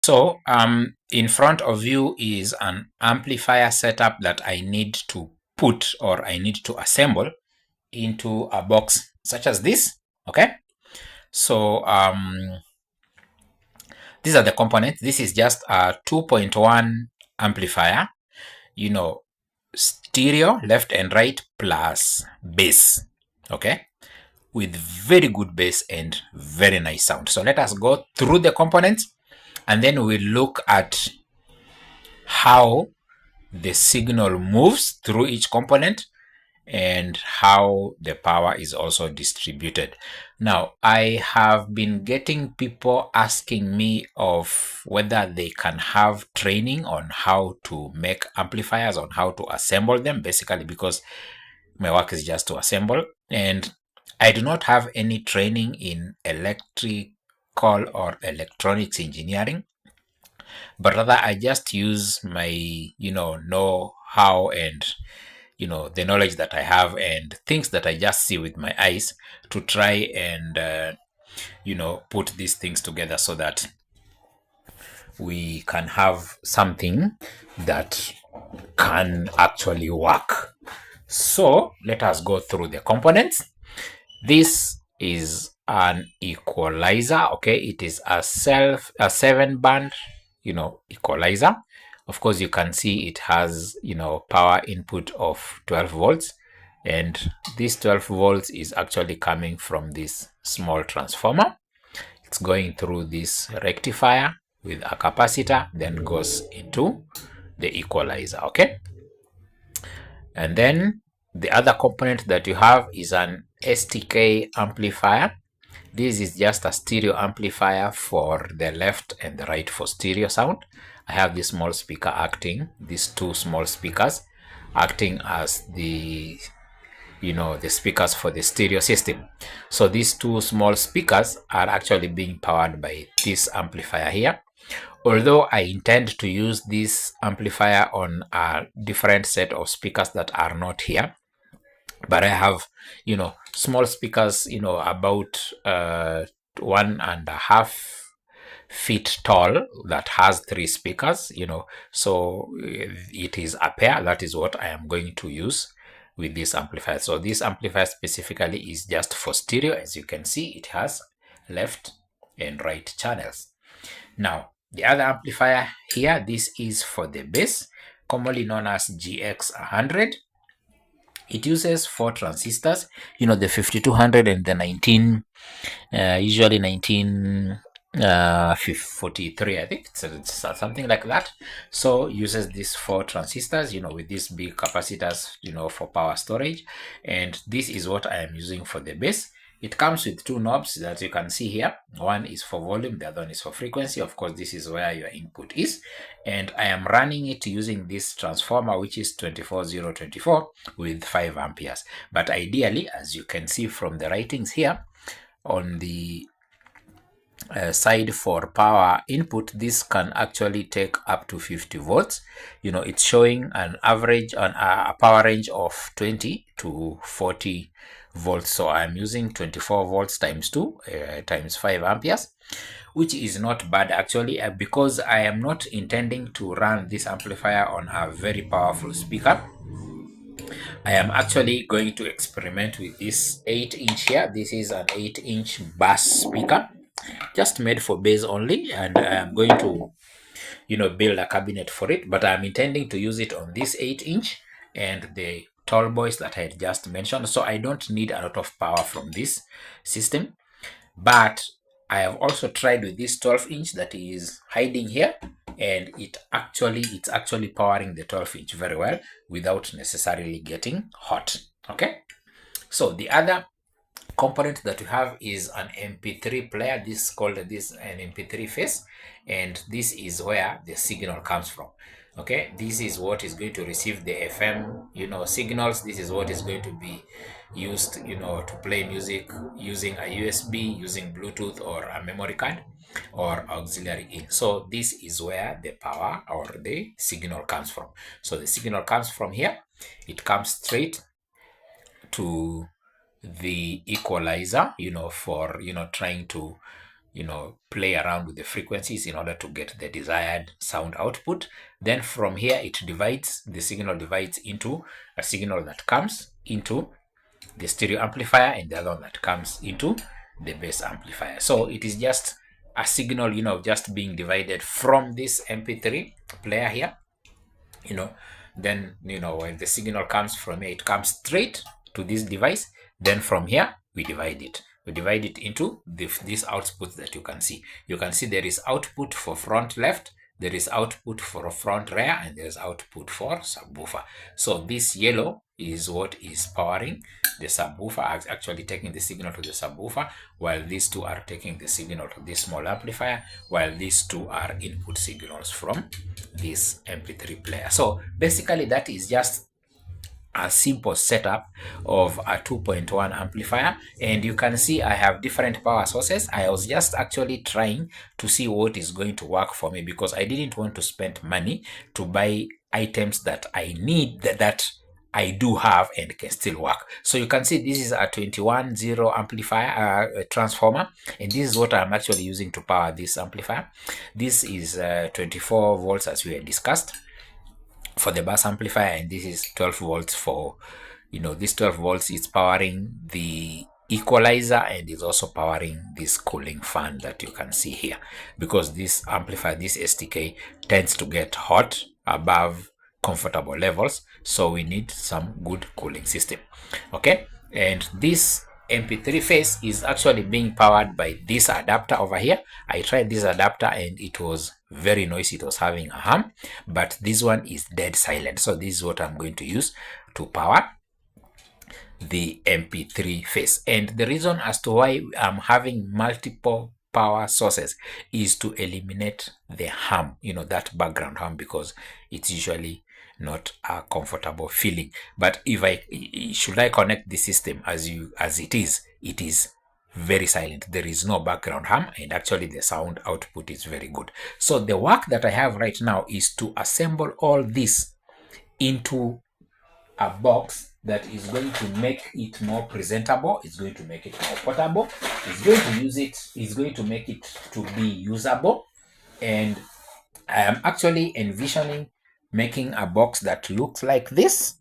So in front of you is an amplifier setup that I need to put, or I need to assemble into a box such as this. Okay, so these are the components. This is just a 2.1 amplifier, stereo left and right plus bass. Okay, with very good bass and very nice sound. So let us go through the components, and then we look at how the signal moves through each component and how the power is also distributed. Now, I have been getting people asking me of whether they can have training on how to make amplifiers, on how to assemble them, basically because my work is just to assemble, and I do not have any training in electrical or electronics engineering, but rather I just use my, know-how and, the knowledge that I have and things that I just see with my eyes to try and, put these things together so that we can have something that can actually work. So let us go through the components. This is an equalizer. Okay, it is a 7-band, equalizer. Of course, you can see it has, power input of 12 volts, and this 12 volts is actually coming from this small transformer. It's going through this rectifier with a capacitor, then goes into the equalizer. Okay, and then the other component that you have is an STK amplifier. This is just a stereo amplifier for the left and the right for stereo sound. I have this small speaker acting, these two small speakers acting as the speakers for the stereo system. So these two small speakers are actually being powered by this amplifier here. Although I intend to use this amplifier on a different set of speakers that are not here, but I have, small speakers, about 1.5 feet tall that has 3 speakers, so it is a pair. That is what I am going to use with this amplifier. So this amplifier specifically is just for stereo. As you can see, it has left and right channels. Now, the other amplifier here, this is for the bass, commonly known as GX100. It uses 4 transistors, the 5200 and the 19, usually 1943, I think it's something like that. So uses these 4 transistors, with these big capacitors, for power storage. And this is what I am using for the bass. It comes with 2 knobs that you can see here. One is for volume, the other one is for frequency. Of course, this is where your input is. And I am running it using this transformer, which is 24024 with 5 amperes. But ideally, as you can see from the writings here, on the side for power input, this can actually take up to 50 volts. It's showing an average on a power range of 20 to 40 volts. So I'm using 24 volts times 2 times 5 amperes, which is not bad actually, because I am not intending to run this amplifier on a very powerful speaker. I am actually going to experiment with this 8-inch here. This is an 8-inch bass speaker, just made for bass only, and I am going to build a cabinet for it, but I'm intending to use it on this 8-inch and the tall boys that I had just mentioned. So I don't need a lot of power from this system, but I have also tried with this 12-inch that is hiding here, and it's actually powering the 12-inch very well without necessarily getting hot. Okay, so the other component that we have is an MP3 player. This is called an MP3 face, and this is where the signal comes from. Okay, this is what is going to receive the FM signals. This is what is going to be used to play music using a USB, using Bluetooth or a memory card or auxiliary in. So this is where the power or the signal comes from. So the signal comes from here. It comes straight to the equalizer, for trying to play around with the frequencies in order to get the desired sound output. Then from here, the signal divides into a signal that comes into the stereo amplifier and the other one that comes into the bass amplifier. So it is just a signal, just being divided from this MP3 player here, then, when the signal comes from here, it comes straight to this device. Then from here, we divide it. We divide it into these outputs that you can see. You can see there is output for front left, there is output for front rear, and there's output for subwoofer. So this yellow is what is powering the subwoofer, actually taking the signal to the subwoofer, while these two are taking the signal to this small amplifier, while these two are input signals from this MP3 player. So basically that is just a simple setup of a 2.1 amplifier, and you can see I have different power sources. I was just actually trying to see what is going to work for me, because I didn't want to spend money to buy items that I need that I do have and can still work. So you can see this is a 21-0 amplifier transformer, and this is what I'm actually using to power this amplifier. This is 24 volts as we had discussed for the bus amplifier, and this is 12 volts for, this 12 volts is powering the equalizer and is also powering this cooling fan that you can see here, because this amplifier, this STK, tends to get hot above comfortable levels, so we need some good cooling system. Okay, and this MP3 face is actually being powered by this adapter over here. I tried this adapter and it was very noisy. It was having a hum, but this one is dead silent. So this is what I'm going to use to power the MP3 face. And the reason as to why I'm having multiple power sources is to eliminate the hum, that background hum, because it's usually not a comfortable feeling. But should I connect the system as it is very silent. There is no background hum, and actually the sound output is very good. So the work that I have right now is to assemble all this into a box that is going to make it more presentable. It's going to make it more portable. It's going to make it to be usable. And I am actually envisioning making a box that looks like this,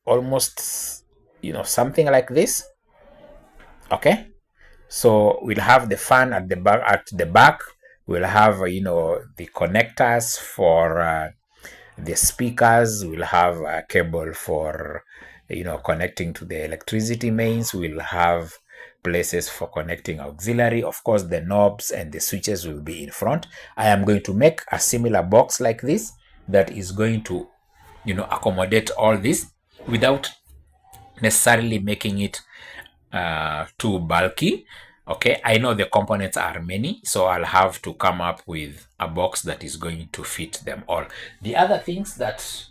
almost, something like this. Okay. So we'll have the fan at the back. We'll have, the connectors for the speakers. We'll have a cable for, connecting to the electricity mains. We'll have places for connecting auxiliary. Of course, the knobs and the switches will be in front. I am going to make a similar box like this that is going to, accommodate all this without necessarily making it too bulky. Okay, I know the components are many, so I'll have to come up with a box that is going to fit them all. The other things that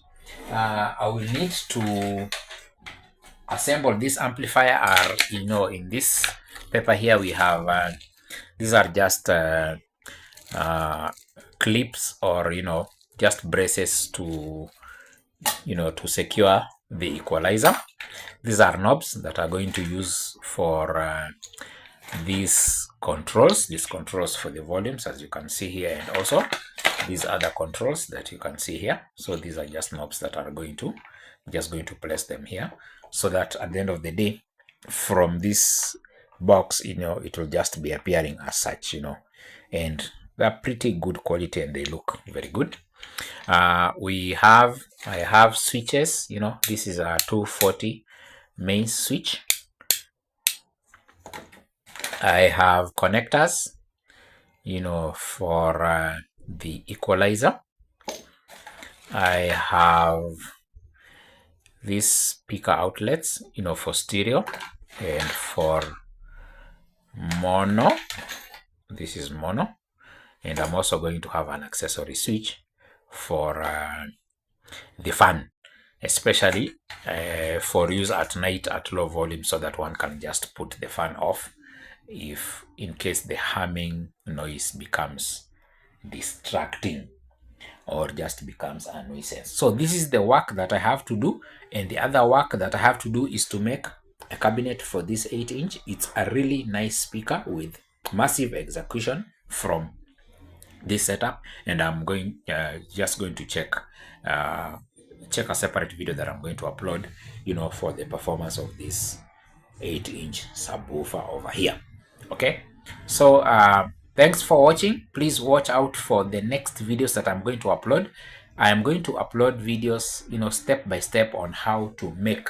I will need to assemble this amplifier are, in this paper here we have these are just clips, or just braces to to secure the equalizer. These are knobs that are going to use for these controls for the volumes, as you can see here, and also these other controls that you can see here. So these are just knobs that are going to place them here, so that at the end of the day, from this box, it will just be appearing as such, and they're pretty good quality and they look very good. I have switches. This is a 240 main switch. I have connectors, for the equalizer. I have these speaker outlets, for stereo and for mono. This is mono. And I'm also going to have an accessory switch for the fan, especially for use at night at low volume, so that one can just put the fan off if in case the humming noise becomes distracting or just becomes a nuisance. So this is the work that I have to do, and the other work that I have to do is to make a cabinet for this 8-inch. It's a really nice speaker with massive execution from this setup, and I'm going just going to check a separate video that I'm going to upload, for the performance of this 8-inch subwoofer over here. Okay, so thanks for watching. Please watch out for the next videos that I'm going to upload. I am going to upload videos, step by step on how to make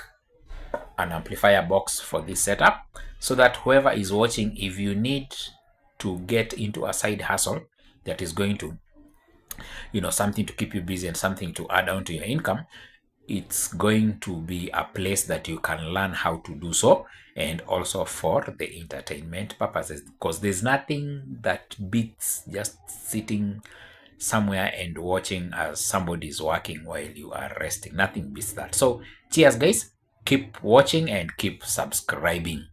an amplifier box for this setup, so that whoever is watching, if you need to get into a side hustle that is going to, something to keep you busy and something to add on to your income, it's going to be a place that you can learn how to do so, and also for the entertainment purposes, because there's nothing that beats just sitting somewhere and watching as somebody is working while you are resting. Nothing beats that. So cheers guys, keep watching and keep subscribing.